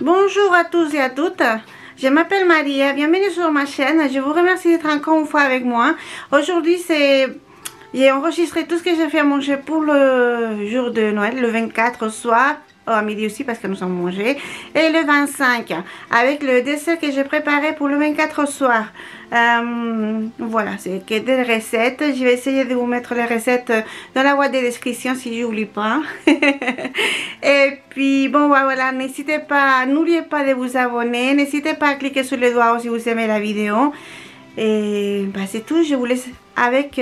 Bonjour à tous et à toutes, je m'appelle Maria, bienvenue sur ma chaîne, je vous remercie d'être encore une fois avec moi. Aujourd'hui j'ai enregistré tout ce que j'ai fait à manger pour le jour de Noël, le 24 au soir, à midi aussi parce que nous sommes mangés, et le 25 avec le dessert que j'ai préparé pour le 24 au soir. Voilà, c'est que des recettes. Je vais essayer de vous mettre les recettes dans la boîte de description si j'oublie pas. Et puis bon voilà, n'oubliez pas de vous abonner, n'hésitez pas à cliquer sur le doigt si vous aimez la vidéo. Et bah, c'est tout, je vous laisse avec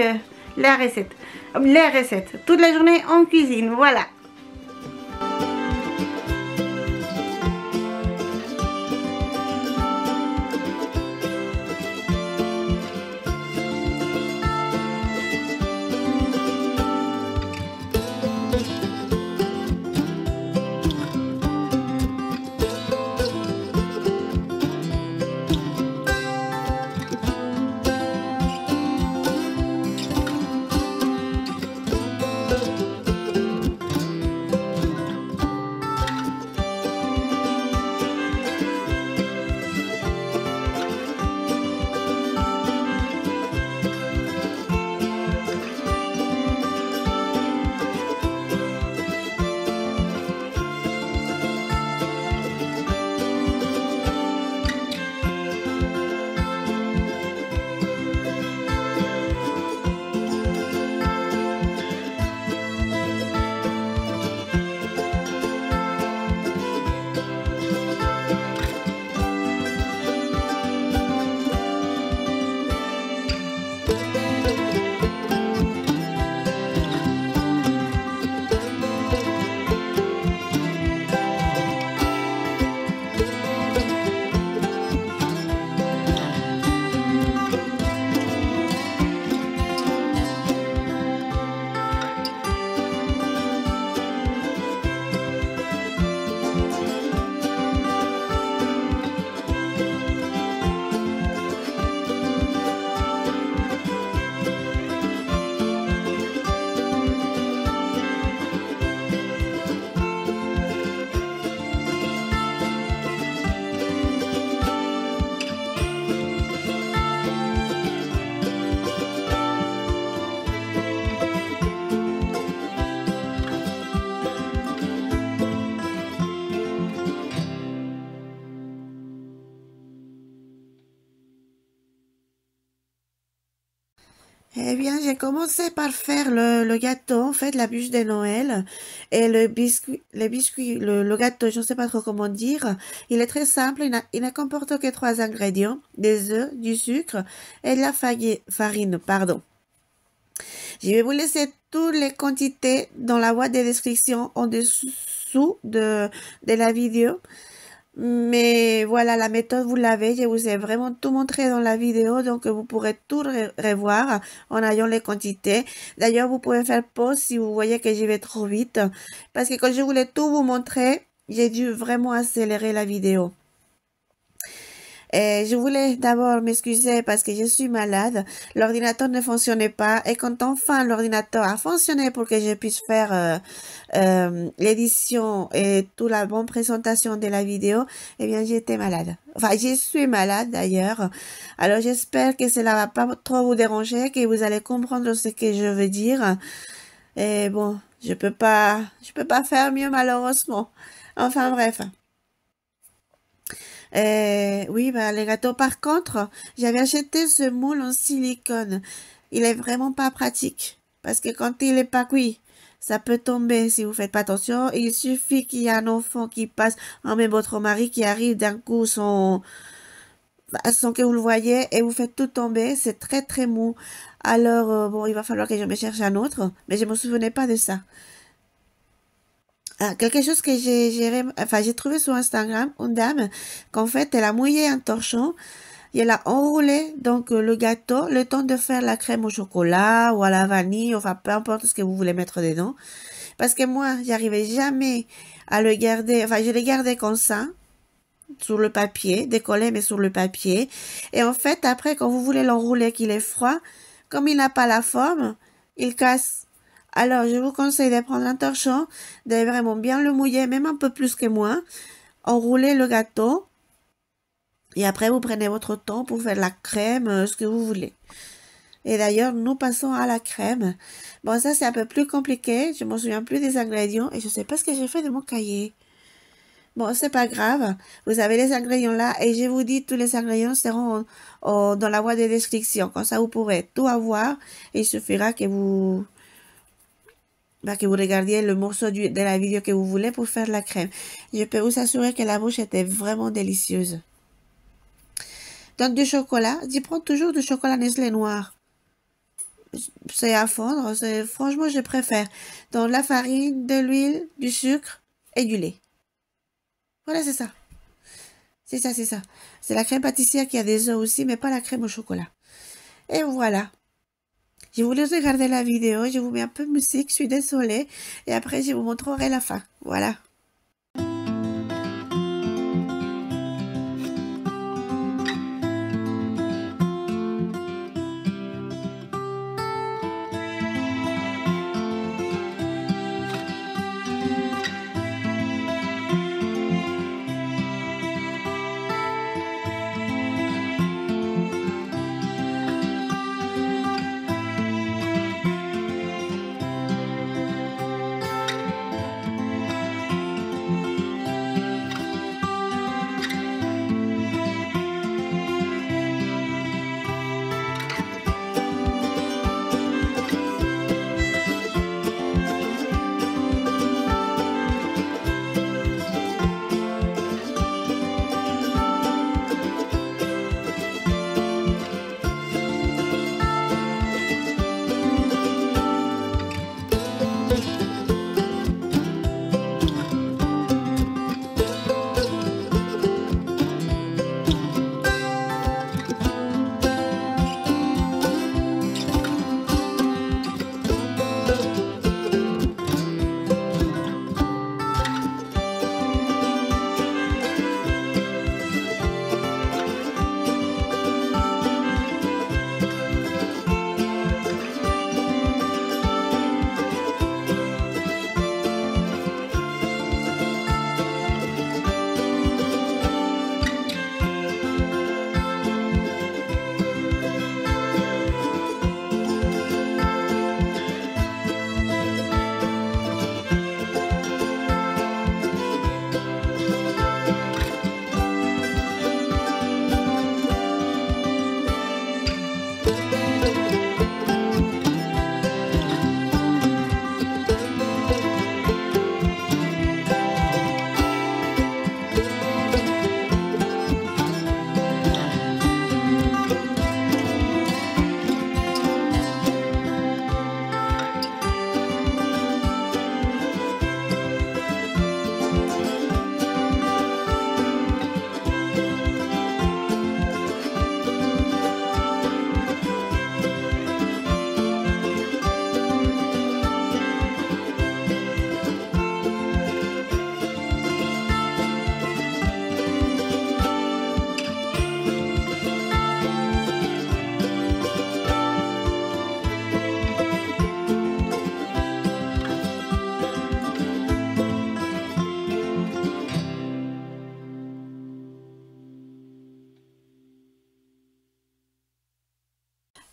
la recette. Les recettes, toute la journée en cuisine, voilà. Eh bien, j'ai commencé par faire le gâteau, en fait, la bûche de Noël et le gâteau, je ne sais pas trop comment dire. Il est très simple, il ne comporte que 3 ingrédients, des œufs, du sucre et de la farine, pardon. Je vais vous laisser toutes les quantités dans la boîte de description en dessous de la vidéo. Mais voilà, la méthode, vous l'avez. Je vous ai vraiment tout montré dans la vidéo. Donc, vous pourrez tout revoir en ayant les quantités. D'ailleurs, vous pouvez faire pause si vous voyez que j'y vais trop vite. Parce que quand je voulais tout vous montrer, j'ai dû vraiment accélérer la vidéo. Et je voulais d'abord m'excuser parce que je suis malade. L'ordinateur ne fonctionnait pas. Et quand enfin l'ordinateur a fonctionné pour que je puisse faire l'édition et toute la bonne présentation de la vidéo, eh bien j'étais malade. Enfin, je suis malade d'ailleurs. Alors j'espère que cela va pas trop vous déranger, que vous allez comprendre ce que je veux dire. Et bon, je peux pas faire mieux malheureusement. Enfin bref. Oui, bah, les gâteaux, par contre, j'avais acheté ce moule en silicone. Il est vraiment pas pratique. Parce que quand il est pas cuit, ça peut tomber si vous faites pas attention. Il suffit qu'il y ait un enfant qui passe, en même votre mari qui arrive d'un coup sans que vous le voyez et vous faites tout tomber. C'est très très mou. Alors, bon, il va falloir que je me cherche un autre. Mais je me souvenais pas de ça. Quelque chose que j'ai trouvé sur Instagram, une dame, qu'en fait, elle a mouillé un torchon et elle a enroulé donc le gâteau, le temps de faire la crème au chocolat ou à la vanille, enfin peu importe ce que vous voulez mettre dedans. Parce que moi, j'arrivais jamais à le garder, enfin je l'ai gardé comme ça, sur le papier, décollé mais sur le papier. Et en fait, après, quand vous voulez l'enrouler qu'il est froid, comme il n'a pas la forme, il casse. Alors, je vous conseille de prendre un torchon, de vraiment bien le mouiller, même un peu plus que moi, enroulez le gâteau. Et après, vous prenez votre temps pour faire la crème, ce que vous voulez. Et d'ailleurs, nous passons à la crème. Bon, ça, c'est un peu plus compliqué. Je me souviens plus des ingrédients et je sais pas ce que j'ai fait de mon cahier. Bon, c'est pas grave. Vous avez les ingrédients là et je vous dis tous les ingrédients seront dans la boîte de description. Comme ça, vous pourrez tout avoir. Et il suffira que que vous regardiez le morceau de la vidéo que vous voulez pour faire la crème. Je peux vous assurer que la bouche était vraiment délicieuse. Donc, du chocolat. J'y prends toujours du chocolat Nestlé noir. C'est à fondre. Franchement, je préfère. Donc, la farine, de l'huile, du sucre et du lait. Voilà, c'est ça. C'est ça, c'est ça. C'est la crème pâtissière qui a des œufs aussi, mais pas la crème au chocolat. Et voilà. Je vous laisse regarder la vidéo. Je vous mets un peu de musique. Je suis désolée. Et après, je vous montrerai la fin. Voilà.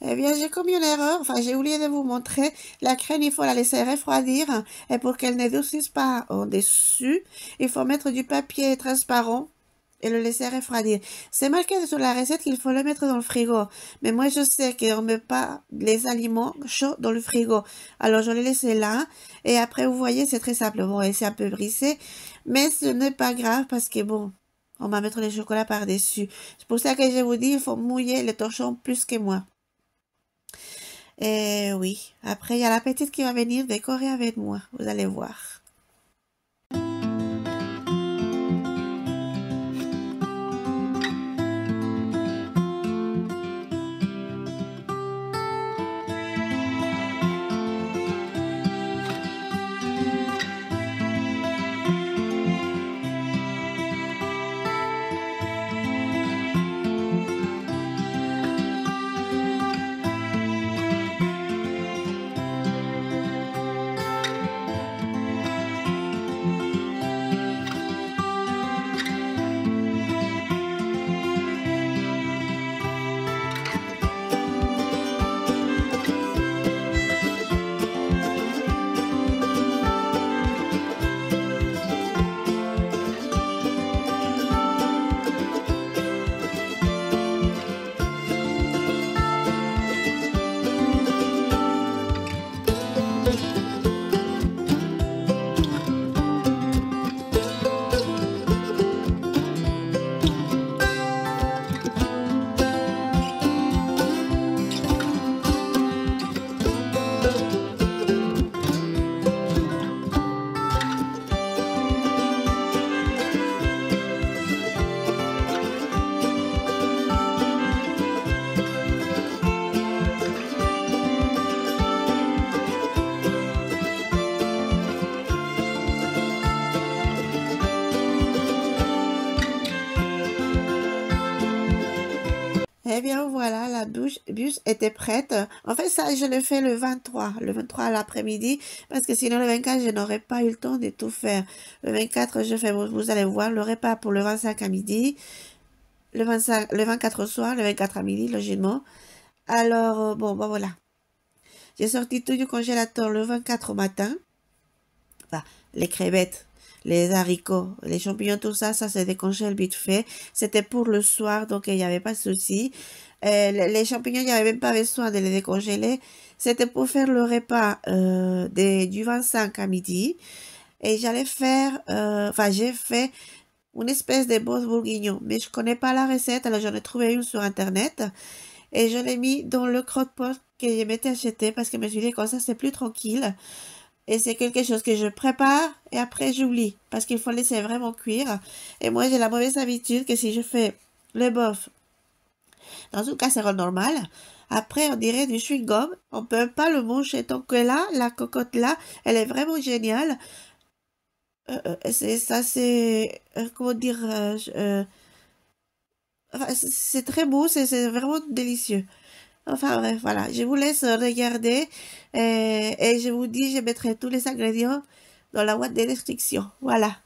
Eh bien, j'ai commis une erreur. Enfin, j'ai oublié de vous montrer. La crème, il faut la laisser refroidir. Et pour qu'elle ne durcisse pas au-dessus, il faut mettre du papier transparent et le laisser refroidir. C'est marqué sur la recette qu'il faut le mettre dans le frigo. Mais moi, je sais qu'on ne met pas les aliments chauds dans le frigo. Alors, je l'ai laissé là. Et après, vous voyez, c'est très simple. Bon, et c'est un peu brisé. Mais ce n'est pas grave parce que bon, on va mettre les chocolats par-dessus. C'est pour ça que je vous dis, il faut mouiller le torchon plus que moi. Et oui, après, il y a la petite qui va venir décorer avec moi. Vous allez voir. Eh bien, voilà, la bûche était prête. En fait, ça, je le fais le 23 à l'après-midi, parce que sinon, le 24, je n'aurais pas eu le temps de tout faire. Le 24, je fais, vous allez voir, le repas pour le 25 à midi, le 24 au soir, le 24 à midi, logiquement. Alors, bon, voilà. J'ai sorti tout du congélateur le 24 au matin. Enfin, les crevettes, les haricots, les champignons, tout ça, ça se décongèle vite fait. C'était pour le soir, donc il n'y avait pas de souci. Les champignons, il n'y avait même pas besoin de les décongeler. C'était pour faire le repas du 25 à midi. Et j'allais faire, enfin, j'ai fait une espèce de bosse bourguignon. Mais je connais pas la recette, alors j'en ai trouvé une sur Internet. Et je l'ai mis dans le croque-pot que je m'étais acheté parce que je me suis dit, comme ça, c'est plus tranquille. Et c'est quelque chose que je prépare et après j'oublie parce qu'il faut laisser vraiment cuire. Et moi, j'ai la mauvaise habitude que si je fais le bœuf dans une casserole normale, après on dirait du chewing-gum. On peut pas le manger. Donc là, la cocotte là, elle est vraiment géniale. Comment dire, enfin, c'est très beau, c'est vraiment délicieux. Enfin bref, voilà, je vous laisse regarder et je vous dis, je mettrai tous les ingrédients dans la boîte de description. Voilà.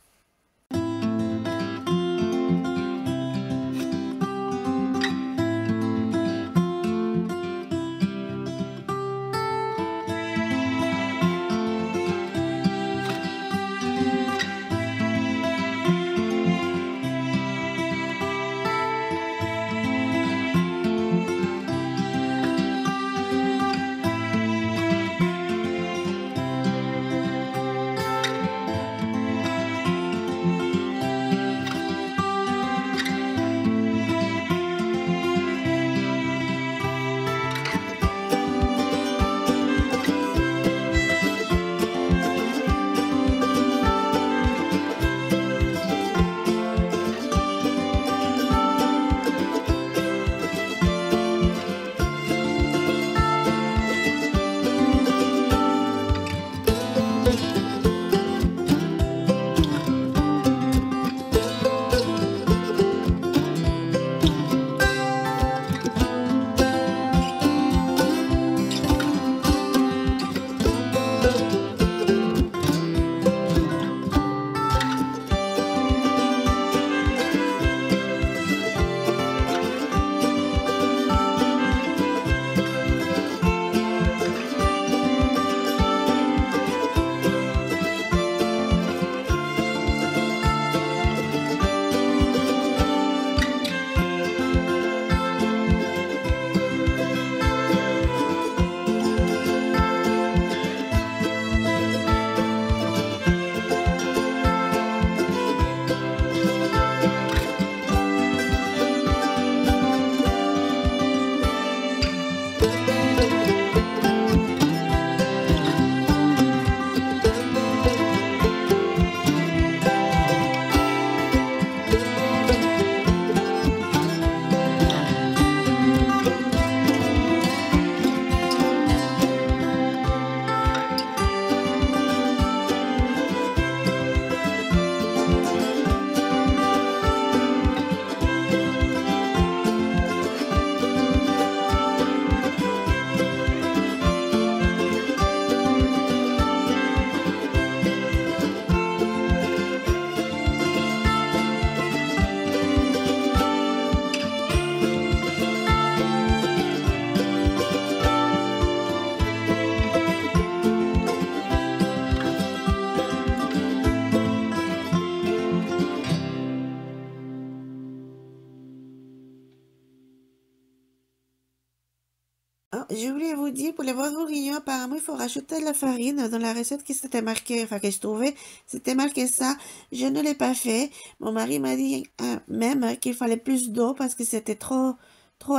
Ah, je voulais vous dire, pour les bons bourguignons, apparemment, il faut rajouter de la farine. Dans la recette qui s'était marquée, enfin, que je trouvais, c'était marqué ça. Je ne l'ai pas fait. Mon mari m'a dit même qu'il fallait plus d'eau parce que c'était trop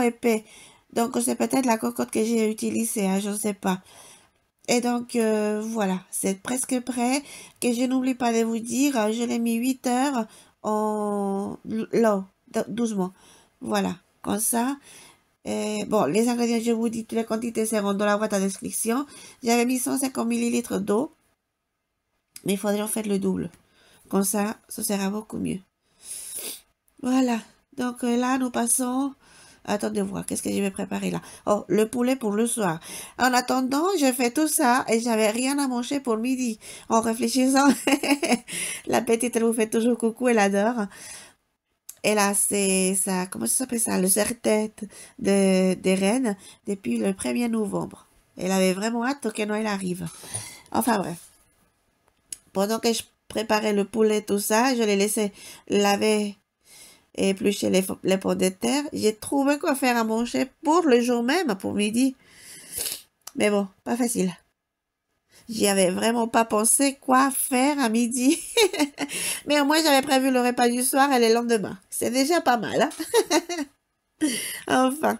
épais. Donc, c'est peut-être la cocotte que j'ai utilisée, hein, je ne sais pas. Et donc, voilà, c'est presque prêt. Que je n'oublie pas de vous dire, je l'ai mis 8 heures en l'eau, doucement. Voilà, comme ça. Bon, les ingrédients, je vous dis, toutes les quantités seront dans la boîte à description. J'avais mis 150 millilitres d'eau, mais il faudrait en faire le double. Comme ça sera beaucoup mieux. Voilà. Donc là, nous passons Attendez voir, qu'est-ce que je vais préparer là? Oh, le poulet pour le soir. En attendant, je fais tout ça et j'avais rien à manger pour midi. En réfléchissant, la petite, elle vous fait toujours coucou, elle adore. Elle a ça, comment ça s'appelle ça? Le serre-tête des reines depuis le 1er novembre. Elle avait vraiment hâte que Noël arrive. Enfin bref. Pendant que je préparais le poulet, tout ça, je l'ai laissé laver et éplucher les pommes de terre. J'ai trouvé quoi faire à manger pour le jour même, pour midi. Mais bon, pas facile. J'y avais vraiment pas pensé quoi faire à midi. Mais au moins, j'avais prévu le repas du soir et le lendemain. C'est déjà pas mal, hein? Enfin.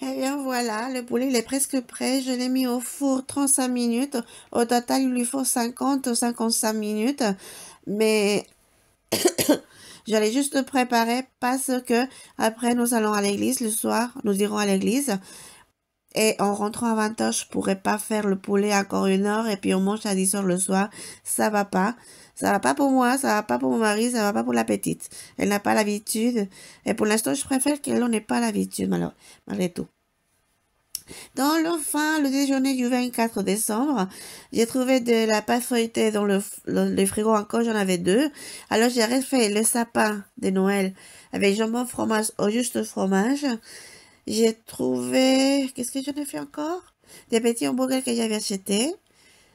Eh bien voilà, le poulet il est presque prêt. Je l'ai mis au four 35 minutes. Au total, il lui faut 50 ou 55 minutes. Mais j'allais juste le préparer parce que après nous allons à l'église le soir. Nous irons à l'église. Et en rentrant à 20h, je pourrais pas faire le poulet encore 1 heure et puis on mange à 10h le soir. Ça va pas. Ça va pas pour moi, ça va pas pour mon mari, ça va pas pour la petite. Elle n'a pas l'habitude. Et pour l'instant, je préfère qu'elle n'en ait pas l'habitude, malgré tout. Dans le déjeuner du 24 décembre, j'ai trouvé de la pâte feuilletée dans le frigo encore, j'en avais 2. Alors j'ai refait le sapin de Noël avec jambon fromage au juste fromage. J'ai trouvé, qu'est-ce que j'en ai fait encore? Des petits hamburgers que j'avais achetés,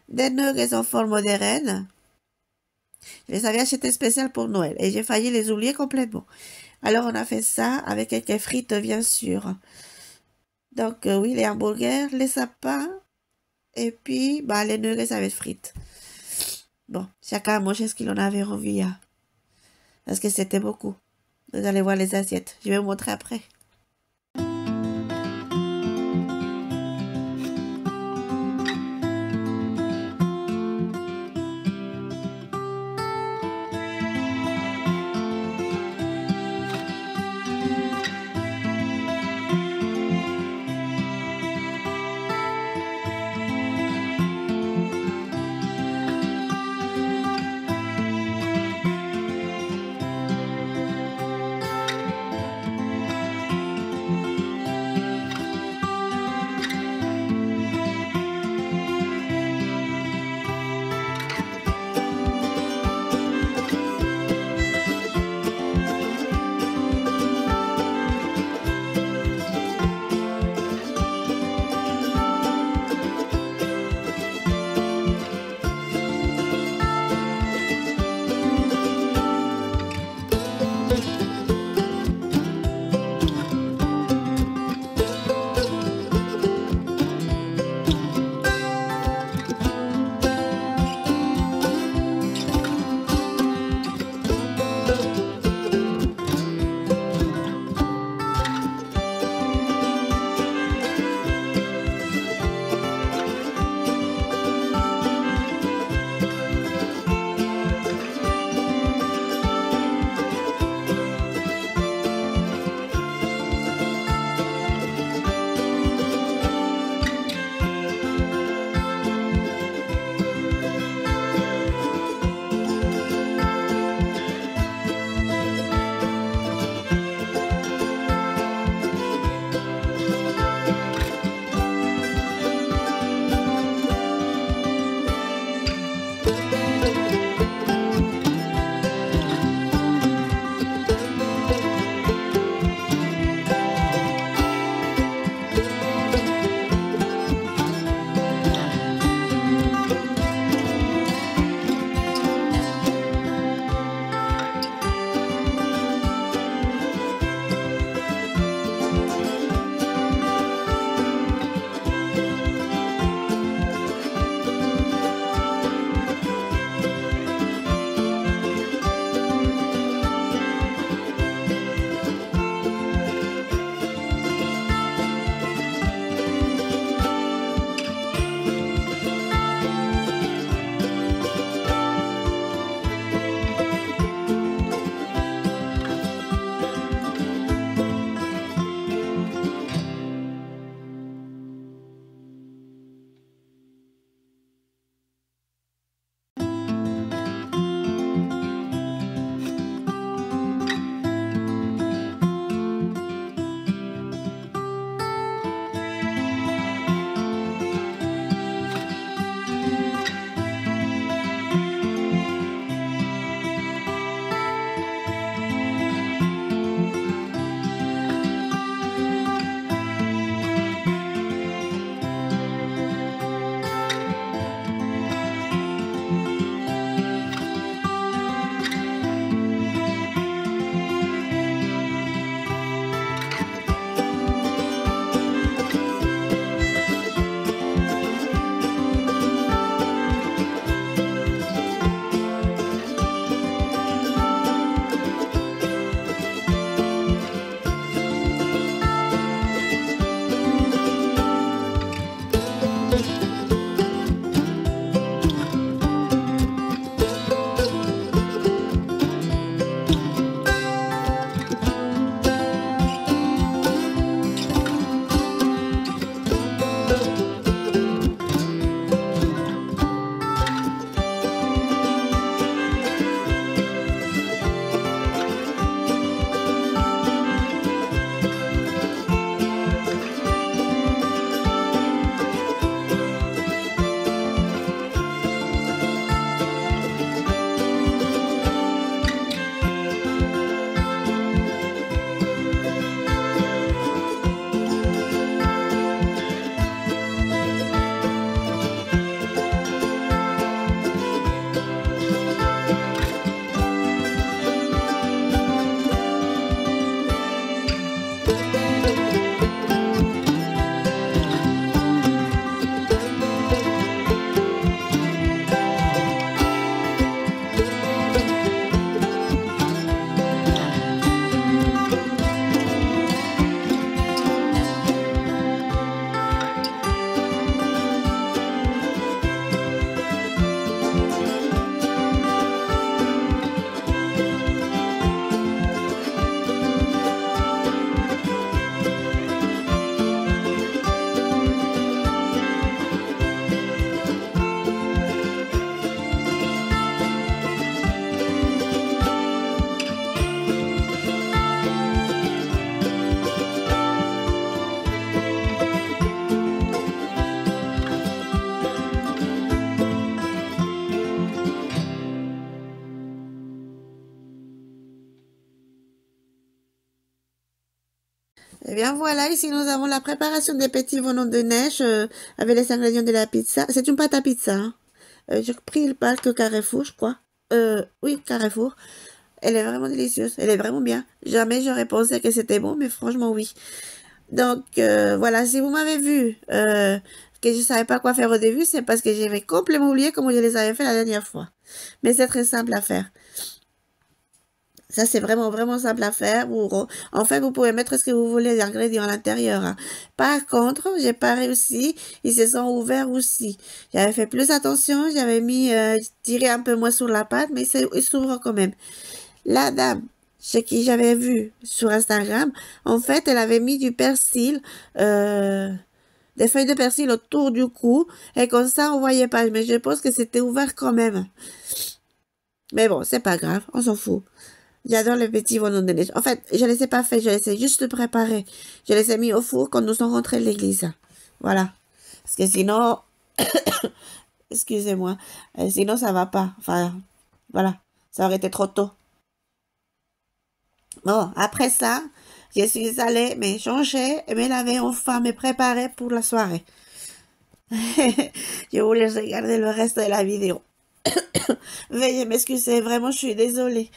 des nuggets en forme de reine. Je les avais achetés spécial pour Noël et j'ai failli les oublier complètement. Alors on a fait ça avec quelques frites bien sûr. Donc oui, les hamburgers, les sapins et puis bah, les nuggets avec frites. Bon, chacun a mangé ce qu'il en avait envie, hein, parce que c'était beaucoup. Vous allez voir les assiettes. Je vais vous montrer après. Eh bien voilà, ici nous avons la préparation des petits bonhommes de neige avec les ingrédients de la pizza. C'est une pâte à pizza. Hein. J'ai pris le pack Carrefour, je crois. Oui, Carrefour. Elle est vraiment délicieuse. Elle est vraiment bien. Jamais j'aurais pensé que c'était bon, mais franchement, oui. Donc, voilà, si vous m'avez vu que je ne savais pas quoi faire au début, c'est parce que j'avais complètement oublié comment je les avais fait la dernière fois. Mais c'est très simple à faire. Ça, c'est vraiment, vraiment simple à faire. En fait, vous pouvez mettre ce que vous voulez d'ingrédients à l'intérieur. Hein. Par contre, j'ai pas réussi. Ils se sont ouverts aussi. J'avais fait plus attention. J'avais tiré un peu moins sur la pâte, mais ils s'ouvrent quand même. La dame, ce qui j'avais vu sur Instagram, en fait, elle avait mis du persil, des feuilles de persil autour du cou, et comme ça, on voyait pas. Mais je pense que c'était ouvert quand même. Mais bon, c'est pas grave, on s'en fout. J'adore les petits bonhommes de neige. En fait, je les ai pas fait, je les ai juste préparés. Je les ai mis au four quand nous sommes rentrés de l'église. Voilà. Parce que sinon, excusez-moi, sinon ça va pas. Enfin, voilà, ça aurait été trop tôt. Bon, après ça, je suis allée me changer, me laver enfin, me préparer pour la soirée. Je vous laisse regarder le reste de la vidéo. Veuillez m'excuser, vraiment, je suis désolée.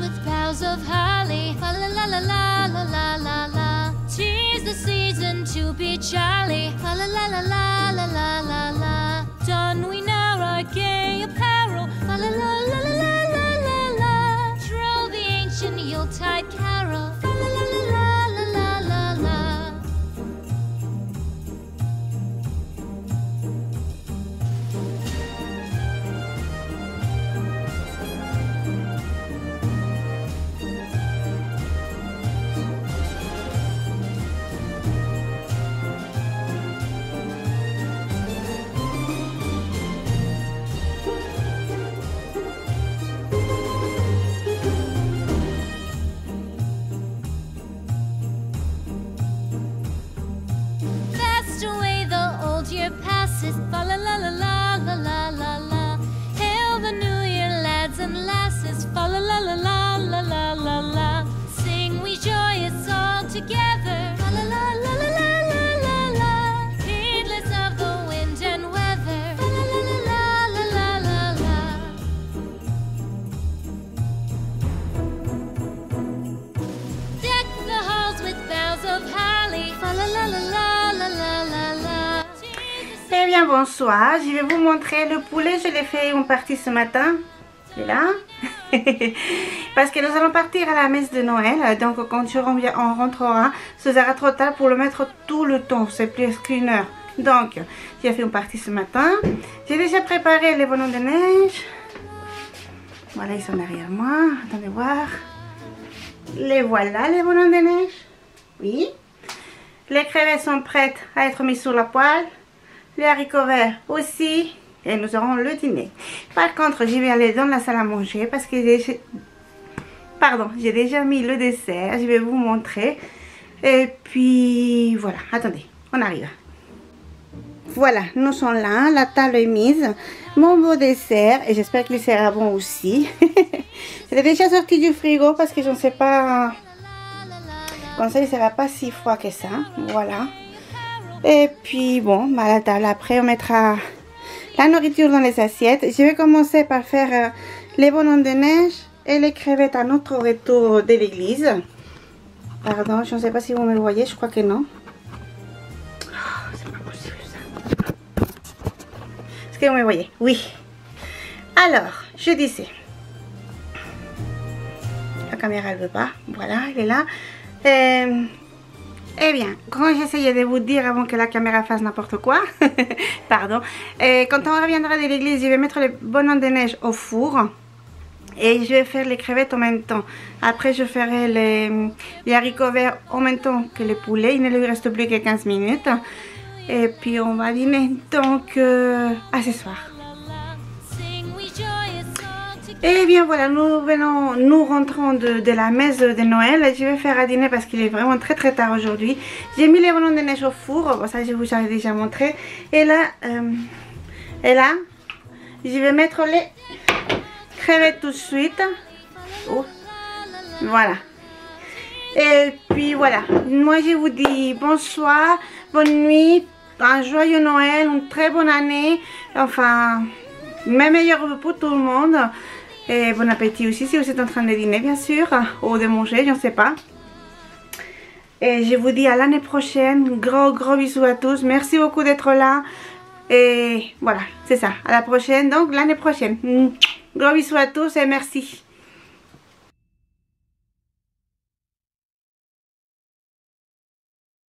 With boughs of holly, fa la la la la la la la la. 'Tis the season to be jolly, fa la la la la la la la la. Don we now our gay apparel, fa la la la la la la la. Troll the ancient Yuletide carol, fa la la la la la la la. bonsoir. Je vais vous montrer le poulet. Je l'ai fait une partie ce matin. Il est là. Parce que nous allons partir à la messe de Noël. Donc quand on rentrera, ce sera trop tard pour le mettre tout le temps. C'est plus qu'une heure. Donc j'ai fait une partie ce matin. J'ai déjà préparé les bonhommes de neige. Voilà, ils sont derrière moi. Attendez voir. Les voilà, les bonhommes de neige. Oui. Les crevettes sont prêtes à être mises sur la poêle. Les haricots verts aussi. Et nous aurons le dîner. Par contre, je vais aller dans la salle à manger parce que j'ai déjà mis le dessert. Je vais vous montrer. Et puis, voilà. Attendez, on arrive. Voilà, nous sommes là. La table est mise. Mon beau dessert. Et j'espère qu'il sera bon aussi. C'est déjà sorti du frigo parce que je ne sais pas... Comme ça, il ne sera pas si froid que ça. Voilà. Et puis, bon, bah, la table, après, on mettra la nourriture dans les assiettes. Je vais commencer par faire les bonhommes de neige et les crevettes à notre retour de l'église. Pardon, je ne sais pas si vous me voyez, je crois que non. Oh, c'est pas possible ça. Est-ce que vous me voyez? Oui. Alors, je disais. La caméra, elle ne veut pas. Voilà, elle est là. Eh bien, quand j'essayais de vous dire avant que la caméra fasse n'importe quoi, pardon, quand on reviendra de l'église, je vais mettre les bonhommes de neige au four et je vais faire les crevettes en même temps. Après, je ferai les haricots verts en même temps que les poulets. Il ne lui reste plus que 15 minutes. Et puis, on va dîner donc à ce soir. Et bien voilà, nous rentrons de la messe de Noël. Je vais faire à dîner parce qu'il est vraiment très tard aujourd'hui. J'ai mis les bonhommes de neige au four, bon, ça je vous avais déjà montré. Et là, je vais mettre les crevettes tout de suite. Oh. Voilà. Et puis voilà, moi je vous dis bonsoir, bonne nuit, un joyeux Noël, une très bonne année. Enfin, mes meilleurs vœux pour tout le monde. Et bon appétit aussi si vous êtes en train de dîner bien sûr, ou de manger, je ne sais pas. Et je vous dis à l'année prochaine, gros bisous à tous, merci beaucoup d'être là. Et voilà, c'est ça, à la prochaine, donc l'année prochaine. Gros bisous à tous et merci.